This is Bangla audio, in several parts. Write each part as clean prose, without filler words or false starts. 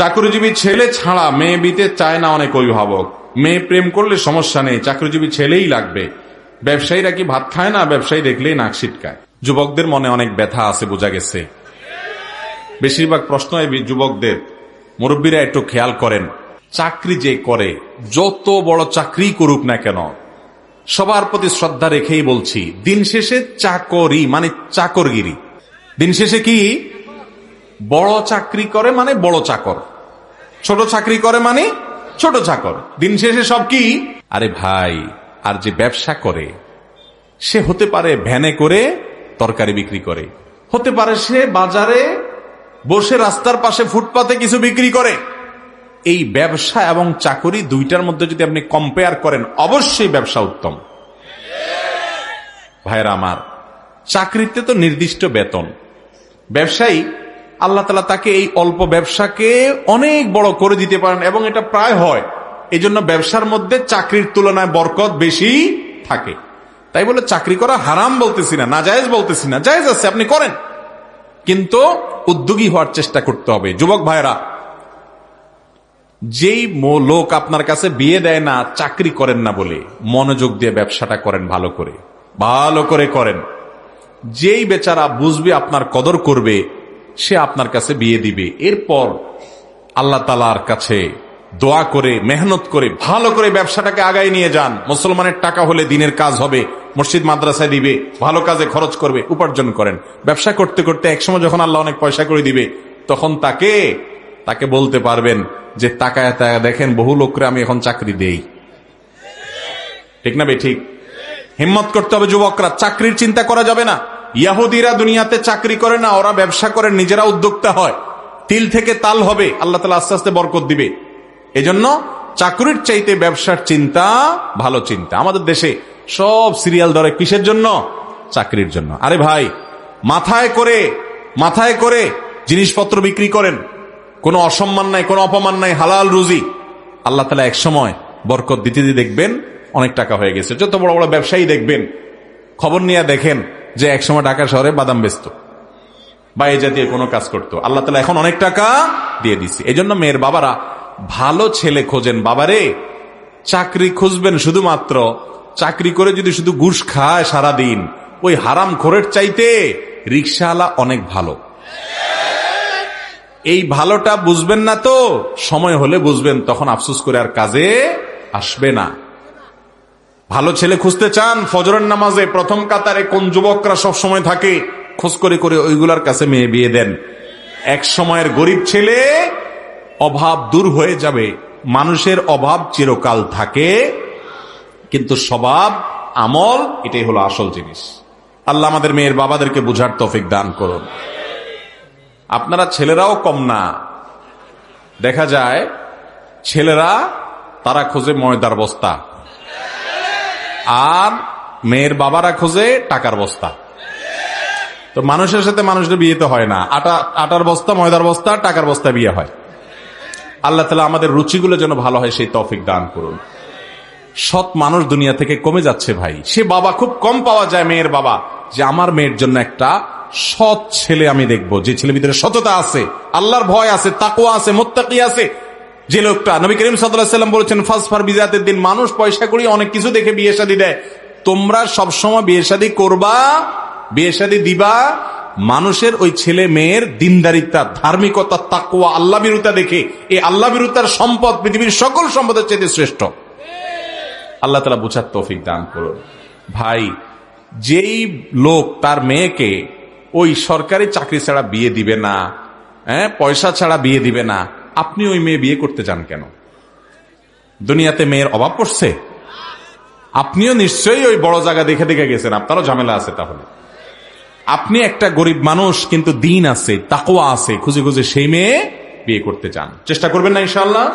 চাকরিজীবী ছেলে ছাড়া মেয়ে বিতে চায় না অনেক অভিভাবক। মেয়ে প্রেম করলে সমস্যা নেই, চাকরিজীবী ছেলেই লাগবে। ব্যবসায়ীরা কি ভাত খায় না? ব্যবসায়ী দেখলেই নাক সিটকায়। যুবকদের মনে অনেক ব্যথা আছে, বোঝা গেছে। বেশিরভাগ প্রশ্ন যুবকদের। মুরব্বীরা একটু খেয়াল করেন, চাকরি যে করে, যত বড় চাকরি করুক না কেন, সবার প্রতি শ্রদ্ধা রেখেই বলছি, দিন শেষে চাকরি মানে চাকরগিরি। দিন শেষে কি? বড় চাকরি করে মানে বড় চাকর, ছোট চাকরি করে মানে ছোট চাকর। দিন শেষে সব কি? আরে ভাই, আর যে ব্যবসা করে সে হতে পারে ভ্যানে করে তরকারি বিক্রি করে, হতে পারে সে বাজারে বসে রাস্তার পাশে ফুটপাতে কিছু বিক্রি করে। এই ব্যবসা এবং চাকরি দুইটার মধ্যে যদি আপনি কম্পেয়ার করেন, অবশ্যই ব্যবসা উত্তম। ভাইরা আমার, চাকরিতে তো নির্দিষ্ট বেতন, ব্যবসায়ী আল্লাহ তাআলা তাকে এই অল্প ব্যবসাকে অনেক বড় করে দিতে পারেন, এবং এটা প্রায় হয়। এই জন্য ব্যবসার মধ্যে চাকরির তুলনায় বরকত বেশি থাকে। তাই বলে চাকরি করা হারাম বলতেছি না, নাজায়েজ বলতেছি না, জায়েজ আছে, আপনি করেন, কিন্তু উদ্যোগী হওয়ার চেষ্টা করতে হবে। যুবক ভাইরা, যেই লোক আপনার কাছে বিয়ে দেয় না চাকরি করেন না বলে, মনোযোগ দিয়ে ব্যবসাটা করেন, ভালো করে করেন। যেই বেচারা বুঝবে আপনার কদর করবে, সে আপনার কাছে বিয়ে দিবে। এরপর আল্লাহ তাআলার কাছে দোয়া করে, মেহনত করে, ভালো করে ব্যবসাটাকে আগায় নিয়ে যান। মুসলমানের টাকা হলে দিনের কাজ হবে, মসজিদ মাদ্রাসায় দিবে, ভালো কাজে খরচ করবে, উপার্জন করেন। ব্যবসা করতে করতে একসময় যখন আল্লাহ অনেক পয়সা করে দিবে, তখন তাকে বলতে পারবেন যে তাকায় দেখেন, বহু লোকরে আমি এখন চাকরি দেই। ঠিক না বে ঠিক? হিম্মত করতে হবে যুবকরা, চাকরির চিন্তা করা যাবে না। ইহুদিরা দুনিয়াতে চাকরি করে না, ওরা ব্যবসা করে, নিজেরা উদ্যোক্তা হয়। তিল থেকে তাল হবে, আল্লাহ তাআলা আস্তে আস্তে বরকত দিবে। এজন্য চাকরির চাইতে ব্যবসার চিন্তা ভালো চিন্তা। আমাদের দেশে সব সিরিয়াল ধরে কিসের জন্য? চাকরির জন্য। আরে ভাই, মাথায় করে জিনিসপত্র বিক্রি করেন, কোনো অসম্মান নাই, কোনো অপমান নাই, হালাল রুজি। আল্লাহ তাআলা এক সময় বরকত দিতে দেখবেন অনেক টাকা হয়ে গেছে। যত বড় বড় ব্যবসায়ী দেখবেন, খবর নিয়ে দেখেন যে এক সময় ঢাকা শহরে বাদাম বেচত বা এই জাতীয় কোনো কাজ করতো, আল্লাহ তাআলা এখন অনেক টাকা দিয়ে দিচ্ছে। এই জন্য মেয়ের বাবারা ভালো ছেলে খোঁজেন। বাবারে, চাকরি খুঁজবেন শুধুমাত্র, চাকরি করে যদি শুধু ঘুষ খায় সারাদিন, ওই হারাম খোরের চাইতে রিকশাওয়ালা অনেক ভালো। এই ভালোটা বুঝবেন না তো, সময় হলে বুঝবেন, তখন আফসোস করে আর কাজে আসবে না। ভালো ছেলে খুঁজতে চান? ফজরের নামাজে প্রথম কাতারে কোন যুবকরা সব সময় থাকে, খোঁজ করে করে ওইগুলার কাছে মেয়ে বিয়ে দেন। এক সময়ের গরিব ছেলে, অভাব দূর হয়ে যাবে। মানুষের অভাব চিরকাল থাকে, কিন্তু স্বভাব, আমল, এটাই হলো আসল জিনিস। আল্লাহ আমাদের মেয়ের বাবাদেরকে বুঝার তৌফিক দান করুন। আপনারা ছেলেরাও কম না। দেখা যায় ছেলেরা তারা খোঁজে ময়দার বস্তা, আর মেয়ের বাবারা খোঁজে টাকার বস্তা। তো মানুষের সাথে মানুষের বিয়ে তো হয় না, আটার বস্তা, ময়দার বস্তা, টাকার বস্তা বিয়ে হয়। আল্লাহ তাআলা আমাদের রুচিগুলো যেন ভালো হয় সেই তৌফিক দান করুন। সৎ মানুষ দুনিয়া থেকে কমে যাচ্ছে ভাই। সে বাবা খুব কম পাওয়া যায়, মেয়ের বাবা, যে আমার মেয়ের জন্য একটা সৎ ছেলে আমি দেখবো, যে ছেলের ভিতরে সততা আছে, আল্লাহর ভয় আছে, তাকওয়া আছে, মুত্তাকি আছে। যে লোকটা, নবী করিম সাল্লাল্লাহু আলাইহি ওয়াসাল্লাম বলেছেন, ফাসফার বিজাতিদ দিন। মানুষ পয়সা করি অনেক কিছু দেখে বিয়ে শাদী দেয়, তোমরা সবসময় বিয়ে শাদী করবা, বিয়ে শাদী দিবা মানুষের ওই ছেলে মেয়ের দিনদারিতা, ধার্মিকতা, তাকওয়া, আল্লাহ বিরুতা দেখে। এই আল্লাহ বিরুতার সম্পদ পৃথিবীর সকল সম্পদের চাইতে শ্রেষ্ঠ। আল্লাহ তাআলা বুঝার তৌফিক দান করুন। ভাই, যেই লোক তার মেয়েকে ওই সরকারি চাকরি ছাড়া বিয়ে দিবে না, পয়সা ছাড়া বিয়ে দিবে না, আপনি ওই মেয়ে বিয়ে করতে চান কেন? দুনিয়াতে মেয়ের অভাব পড়ছে? আপনিও নিশ্চয়ই ওই বড় জায়গা দেখে দেখে গেছেন, আপনারও ঝামেলা আছে। তাহলে আপনি একটা গরিব মানুষ, কিন্তু দিন আছে, তাকওয়া আছে, খুঁজে খুঁজে সেই মেয়ে বিয়ে করতে চান। চেষ্টা করবেন না ইনশাআল্লাহ?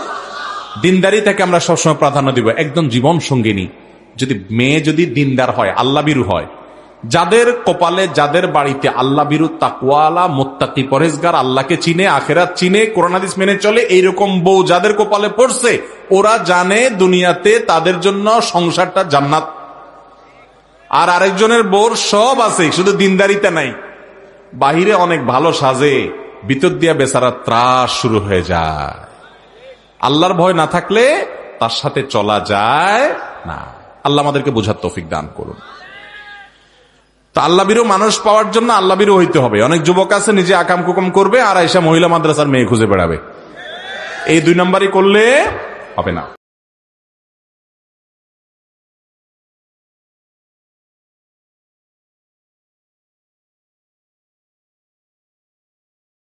দিনদারিতাকে আমরা সবসময় প্রাধান্য দিব। একদম জীবন সঙ্গিনী যদি মেয়ে যদি দিনদার হয়, আল্লাহ বিরু হয়, যাদের কপালে, যাদের বাড়িতে আল্লাহ বিরু, তাকওয়ালা, মুত্তাকি, পরহেজগার, আল্লাহকে চিনে, আখিরাত চিনে, কোরআন হাদিস মেনে চলে, এইরকম বউ যাদের কপালে পড়ছে, ওরা জানে দুনিয়াতে তাদের জন্য সংসারটা জান্নাত। আর আরেকজনের বউর সব আছে, শুধু দিনদারিতা নাই। বাহিরে অনেক ভালো সাজে, ভিতর দিয়া বেচারা ত্রাস শুরু হয়ে যায়। আল্লাহর ভয় না থাকলে তার সাথে চলা যায় না। আল্লাহ আমাদেরকে বোঝার তৌফিক দান করুন। তা আল্লাহবিরু মানুষ পাওয়ার জন্য আল্লাহবিরু হইতে হবে। অনেক যুবক আছে নিজে আকাম কুকাম করবে আর আয়েশা মহিলা মাদ্রাসার মেয়ে খুঁজে বেড়াবে। এই 2 নম্বরই করলে হবে না।